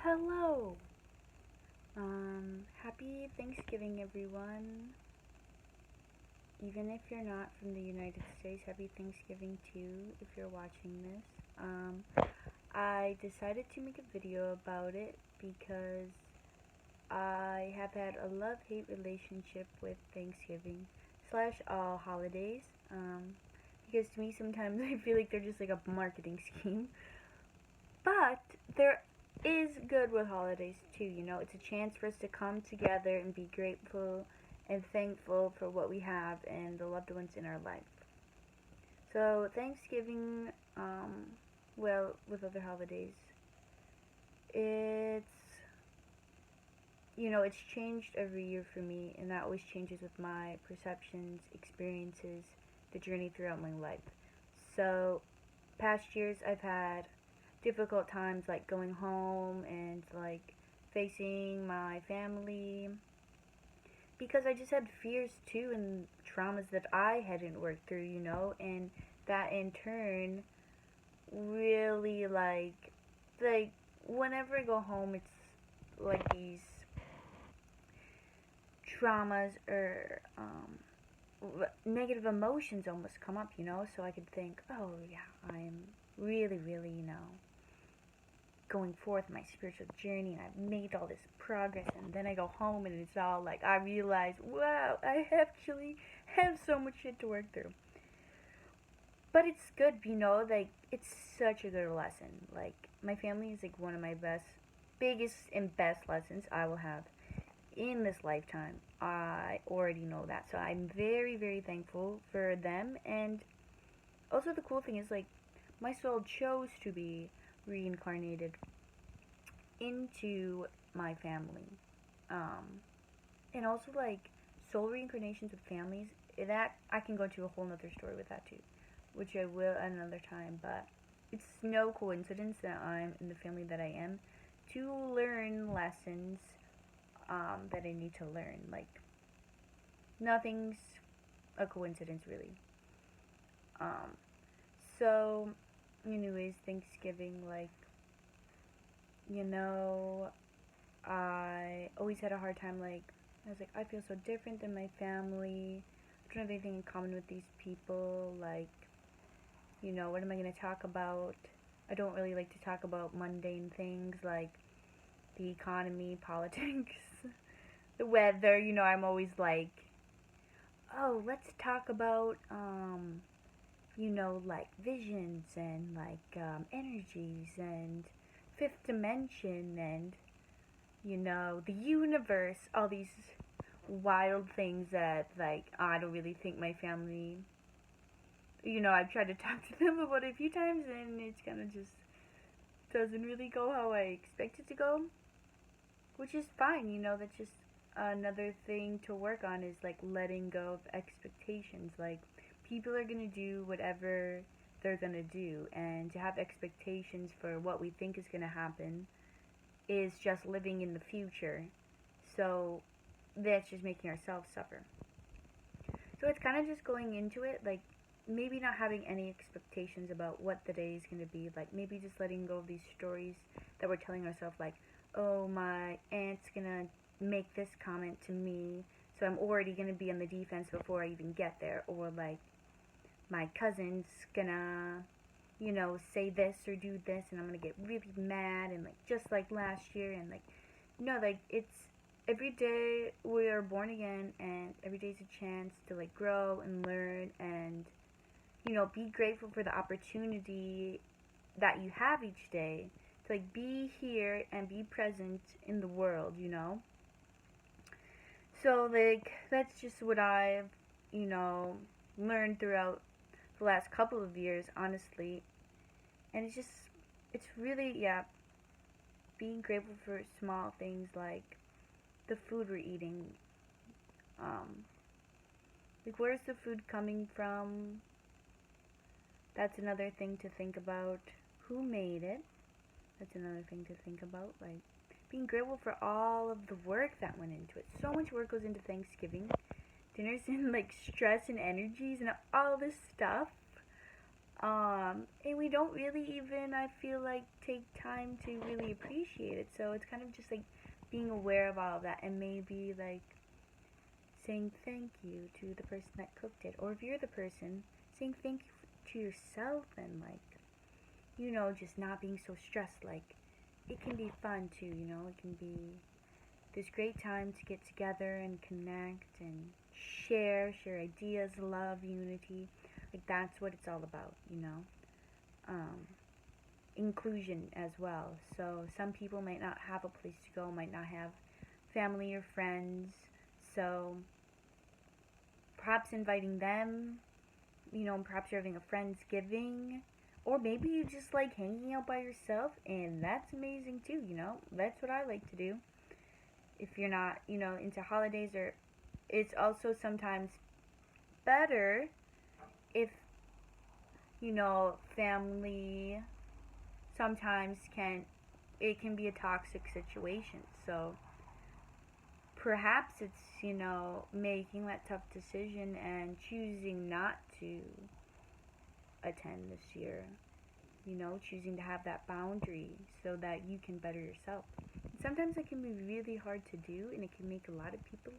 Hello. Happy Thanksgiving, everyone. Even if you're not from the United States, happy Thanksgiving too, if you're watching this. I decided to make a video about it because I have had a love-hate relationship with Thanksgiving slash all holidays. Because to me, sometimes I feel like they're just like a marketing scheme. But there is good with holidays too, It's a chance for us to come together and be grateful and thankful for what we have and the loved ones in our life. So Thanksgiving, well, with other holidays, it's it's changed every year for me, and that always changes with my perceptions, experiences, the journey throughout my life. So, past years I've had difficult times like going home and like facing my family because I just had fears too and traumas that I hadn't worked through, and that in turn really like whenever I go home it's like these traumas or negative emotions almost come up, so I could think, oh yeah, I'm really, really, going forth my spiritual journey and I've made all this progress, and then I go home and it's all like I realize, wow, I actually have so much shit to work through. But it's good, like it's such a good lesson. Like my family is like one of my biggest and best lessons I will have in this lifetime. I already know that. So I'm very, very thankful for them. And also the cool thing is like my soul chose to be reincarnated into my family. And also like soul reincarnations with families, that I can go into a whole nother story with that too, which I will another time, but it's no coincidence that I'm in the family that I am to learn lessons that I need to learn. Like nothing's a coincidence really. Um, so anyways, Thanksgiving, like, you know, I always had a hard time, like, I was like, I feel so different than my family. I don't have anything in common with these people. Like, what am I going to talk about? I don't really like to talk about mundane things like the economy, politics, the weather. I'm always like, oh, let's talk about, like visions and like energies and fifth dimension and the universe, all these wild things that, like, I don't really think my family, I've tried to talk to them about it a few times and it's kind of just doesn't really go how I expect it to go, which is fine, that's just another thing to work on is, like, letting go of expectations. Like, people are gonna do whatever they're gonna do, and to have expectations for what we think is gonna happen is just living in the future. So that's just making ourselves suffer. So it's kind of just going into it, like maybe not having any expectations about what the day is going to be. Like maybe just letting go of these stories that we're telling ourselves, like, oh, my aunt's going to make this comment to me, so I'm already going to be on the defense before I even get there. Or like my cousin's going to say this or do this, and I'm gonna get really mad, and like just like last year, and like, like it's every day we are born again, and every day is a chance to like grow and learn, and be grateful for the opportunity that you have each day to like be here and be present in the world. So like that's just what I've learned throughout the last couple of years, honestly. And it's really, yeah, being grateful for small things like the food we're eating. Um, like, where's the food coming from? That's another thing to think about. Who made it? That's another thing to think about. Like, being grateful for all of the work that went into it. So much work goes into Thanksgiving. Dinners and, like, stress and energies and all this stuff. And we don't really even, I feel like, take time to really appreciate it. So it's kind of just like being aware of all of that, and maybe like saying thank you to the person that cooked it. Or if you're the person, saying thank you to yourself, and like, just not being so stressed. Like, it can be fun too, it can be this great time to get together and connect and share ideas, love, unity. Like, that's what it's all about. Um, Inclusion as well. So some people might not have a place to go, might not have family or friends. So perhaps inviting them, perhaps you're having a Friendsgiving, or maybe you just like hanging out by yourself, and that's amazing too. That's what I like to do. If you're not, into holidays, or it's also sometimes better if, family sometimes it can be a toxic situation. So perhaps it's, making that tough decision and choosing not to attend this year, choosing to have that boundary so that you can better yourself. Sometimes it can be really hard to do, and it can make a lot of people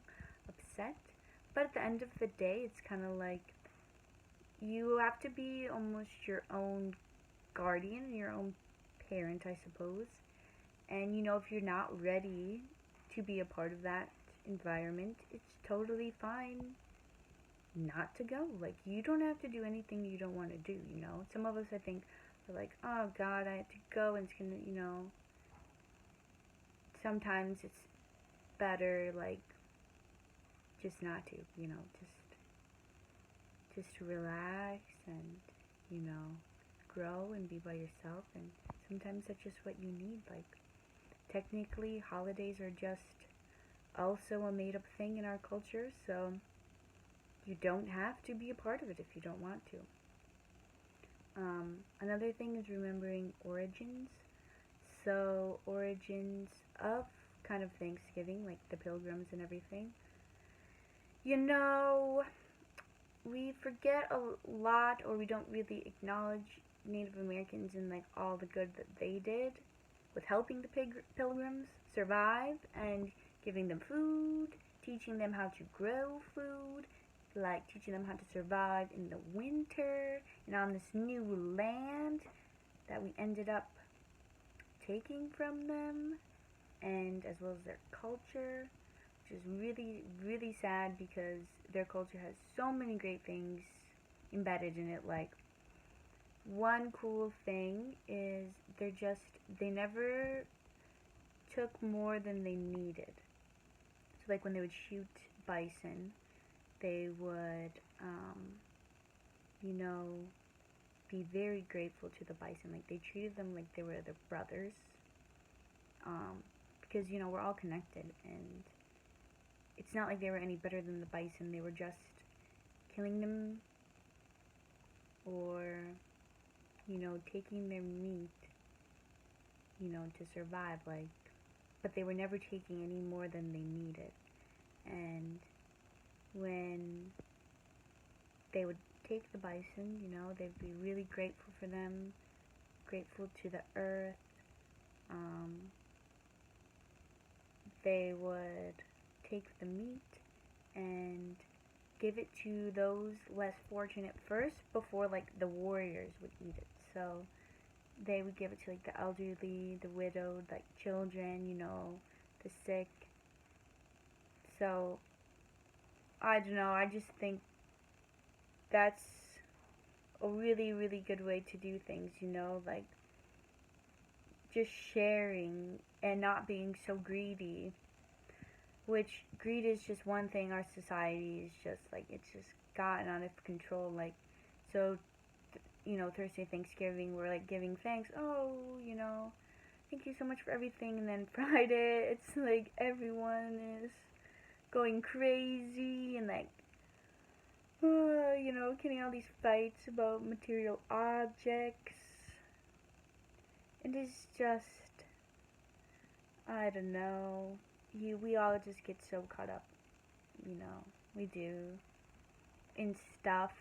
upset. But at the end of the day, it's kind of like you have to be almost your own guardian, your own parent, I suppose. And if you're not ready to be a part of that environment, it's totally fine not to go. Like, you don't have to do anything you don't want to do. Some of us, I think, are like, oh God, I have to go, and it's gonna. Sometimes it's better, like, just not to, just relax and, you know, grow and be by yourself. And sometimes that's just what you need. Like, technically, holidays are just also a made up thing in our culture, so you don't have to be a part of it if you don't want to. Another thing is remembering origins. So, origins of kind of Thanksgiving, like the pilgrims and everything. You know, we forget a lot, or we don't really acknowledge Native Americans and like all the good that they did with helping the pilgrims survive and giving them food, teaching them how to grow food, like teaching them how to survive in the winter and on this new land that we ended up taking from them, and as well as their culture, which is really, really sad because their culture has so many great things embedded in it. Like, one cool thing is they never took more than they needed. So, like, when they would shoot bison, they would, you know, be very grateful to the bison. Like, they treated them like they were their brothers. Because, we're all connected, and it's not like they were any better than the bison. They were just killing them, or, taking their meat, to survive. Like, but they were never taking any more than they needed. And when they would take the bison, they'd be really grateful for them, grateful to the earth. They would take the meat and give it to those less fortunate first before, like, the warriors would eat it. So they would give it to, like, the elderly, the widowed, like, children, the sick. So I don't know, I just think that's a really, really good way to do things, like, just sharing and not being so greedy. Which, greed is just one thing our society is just, like, it's just gotten out of control. Like, so, Thursday, Thanksgiving, we're, like, giving thanks. Oh, thank you so much for everything. And then Friday, it's, like, everyone is going crazy and, like, getting all these fights about material objects. And it's just, I don't know. We all just get so caught up, we do, in stuff,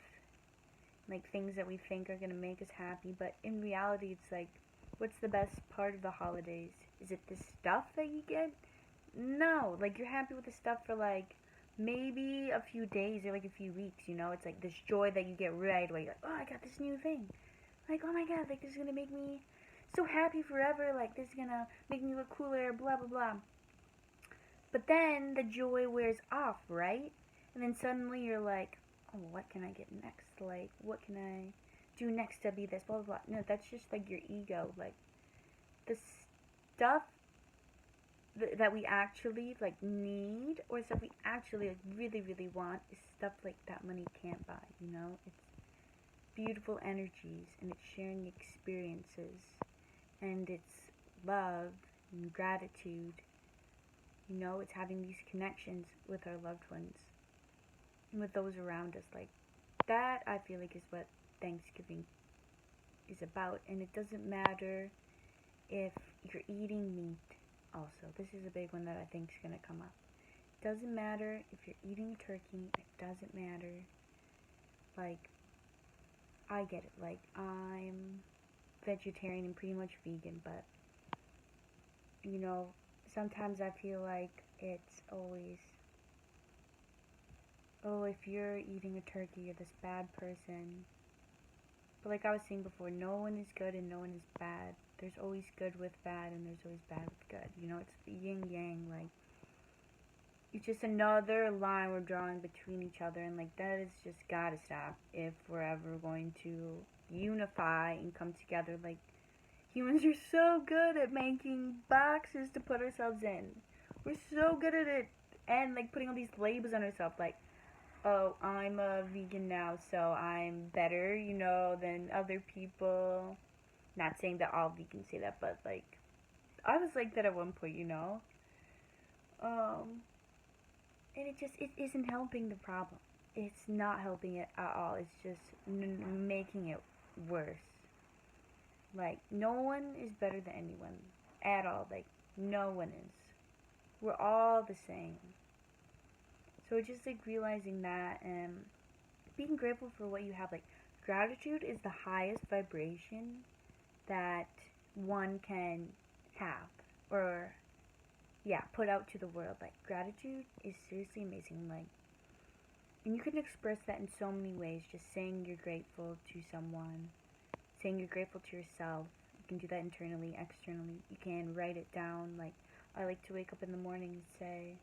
like things that we think are gonna make us happy, but in reality, it's like, what's the best part of the holidays? Is it the stuff that you get? No, like you're happy with the stuff for like maybe a few days or like a few weeks, you know? It's like this joy that you get right away. You're like, oh, I got this new thing. Like, oh my god, like this is gonna make me so happy forever. Like this is gonna make me look cooler, blah blah blah. But then the joy wears off, right? And then suddenly you're like, oh, what can I get next? Like, what can I do next to be this, blah blah blah. No, that's just like your ego. Like the stuff that we actually like need or stuff we actually like really really want is stuff like that money can't buy, you know. It's beautiful energies, and it's sharing experiences, and it's love and gratitude, you know. It's having these connections with our loved ones and with those around us. Like that I feel like is what Thanksgiving is about. And it doesn't matter if you're eating meat. Also, this is a big one that I think is going to come up. It doesn't matter if you're eating turkey. It doesn't matter. Like, I get it. Like, I'm vegetarian and pretty much vegan, but, you know, sometimes I feel like it's always, oh, if you're eating a turkey, you're this bad person. But like I was saying before, no one is good and no one is bad. There's always good with bad and there's always bad with good. You know, it's the yin yang. Like, it's just another line we're drawing between each other, and like that is just gotta stop if we're ever going to unify and come together. Like, humans are so good at making boxes to put ourselves in. We're so good at it, and like putting all these labels on ourselves. Like, oh, I'm a vegan now, so I'm better, you know, than other people. Not saying that all vegans say that, but like, I was like that at one point, you know. Um, and it isn't helping the problem. It's not helping it at all. It's just making it worse. Like, no one is better than anyone at all. Like, no one is. We're all the same. So just like realizing that and being grateful for what you have. Like, gratitude is the highest vibration that one can have, or yeah, put out to the world. Like, gratitude is seriously amazing. Like, and you can express that in so many ways. Just saying you're grateful to someone, saying you're grateful to yourself. You can do that internally, externally. You can write it down. Like, I like to wake up in the morning and say,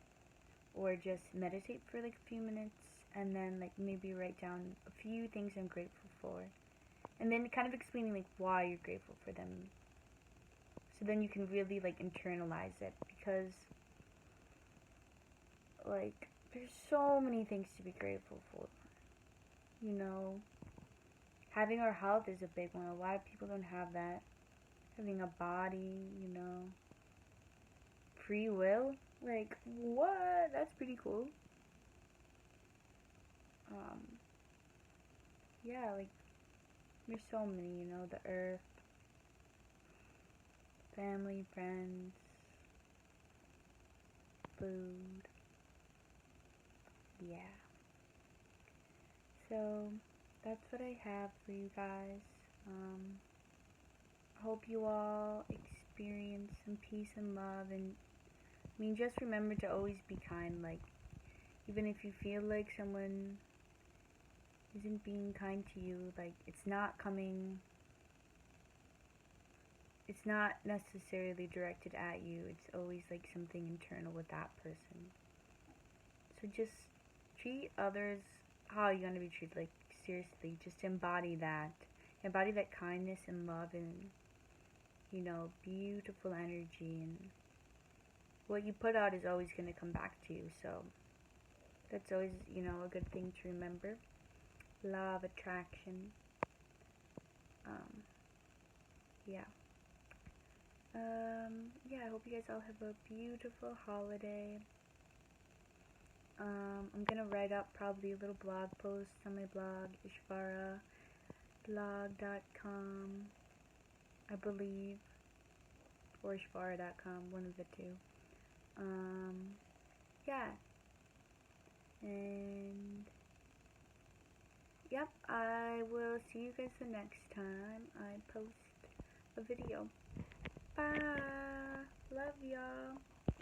or just meditate for like a few minutes, and then like maybe write down a few things I'm grateful for, and then kind of explaining like why you're grateful for them. So then you can really like internalize it, because like there's so many things to be grateful for. You know, having our health is a big one. A lot of people don't have that. Having a body, you know, free will. Like, what? That's pretty cool. Um, yeah, like there's so many, you know, the earth, family, friends, food. Yeah. So that's what I have for you guys. Hope you all experience some peace and love, and I mean, just remember to always be kind. Like, even if you feel like someone isn't being kind to you, like it's not necessarily directed at you. It's always like something internal with that person. So just treat others how you want to be treated. Like, seriously, just embody that. Embody that kindness and love and, you know, beautiful energy. And what you put out is always going to come back to you. So that's always, you know, a good thing to remember. Law of attraction. Um, yeah. Yeah, I hope you guys all have a beautiful holiday. I'm gonna write up probably a little blog post on my blog, ishvarablog.com, I believe, or ishvara.com, one of the two. Yeah, and yep, I will see you guys the next time I post a video. Bye. Love y'all.